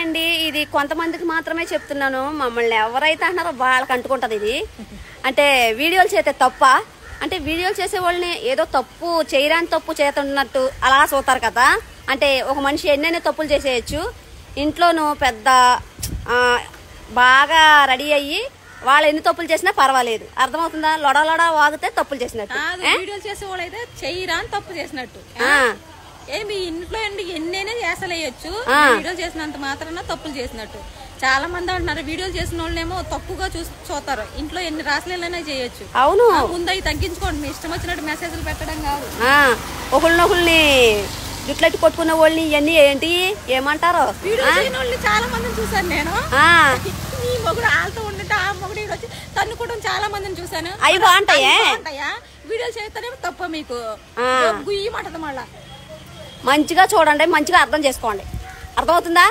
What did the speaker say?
అండి ఇది కొంతమందికి మాత్రమే చెప్తున్నాను, మమ్మల్ని ఎవరైతే అంటున్నారో వాళ్ళకి అంటుకుంటది ఇది. అంటే వీడియోలు చేస్తే తప్ప అంటే వీడియోలు చేసే వాళ్ళని ఏదో తప్పు చేయరాని తప్పు చేస్తున్నట్టు అలా చూస్తారు కదా. అంటే ఒక మనిషి ఎన్నెన్ని తప్పులు చేసేయచ్చు, ఇంట్లోనూ పెద్ద బాగా రెడీ అయ్యి వాళ్ళు ఎన్ని తప్పులు చేసినా పర్వాలేదు, అర్థమవుతుందా? లొడ వాగితే తప్పులు చేసినట్టు, వీడియోలు చేసే వాళ్ళు అయితే చేయరాని తప్పు చేసినట్టు. ఏమి ఇంట్లో ఎన్నైనా చేసలేయచ్చు, వీడియోలు చేసినంత మాత్రాన తప్పులు చేసినట్టు. చాలా మంది అంటున్నారు వీడియోలు చేసిన వాళ్ళేమో తక్కువగా చూస్తారు, ఇంట్లో ఎన్ని రాసలేనా చేయొచ్చు. అవును, ముందు అవి తగ్గించుకోండి, మీ ఇష్టం వచ్చినట్టు మెసేజ్లు పెట్టడం కాదు. ఒకళ్ళనొకళ్ళని జుట్లెట్టి కొట్టుకున్న వాళ్ళని ఇవన్నీ ఏంటి ఏమంటారు? వీడియో చేయని వాళ్ళని చాలా మందిని చూసాను నేను. ఈ మొగుడు వాళ్ళతో ఉంటే ఆ మొగుడు వచ్చి తన్నుకోవడం చాలా మందిని చూసాను. అవి బాగుంటాయా? వీడియోలు చేస్తేనేమో తప్ప మీకు గుయ్యమంటది. మళ్ళా మంచిగా చూడండి, మంచిగా అర్థం చేసుకోండి, అర్థమవుతుందా?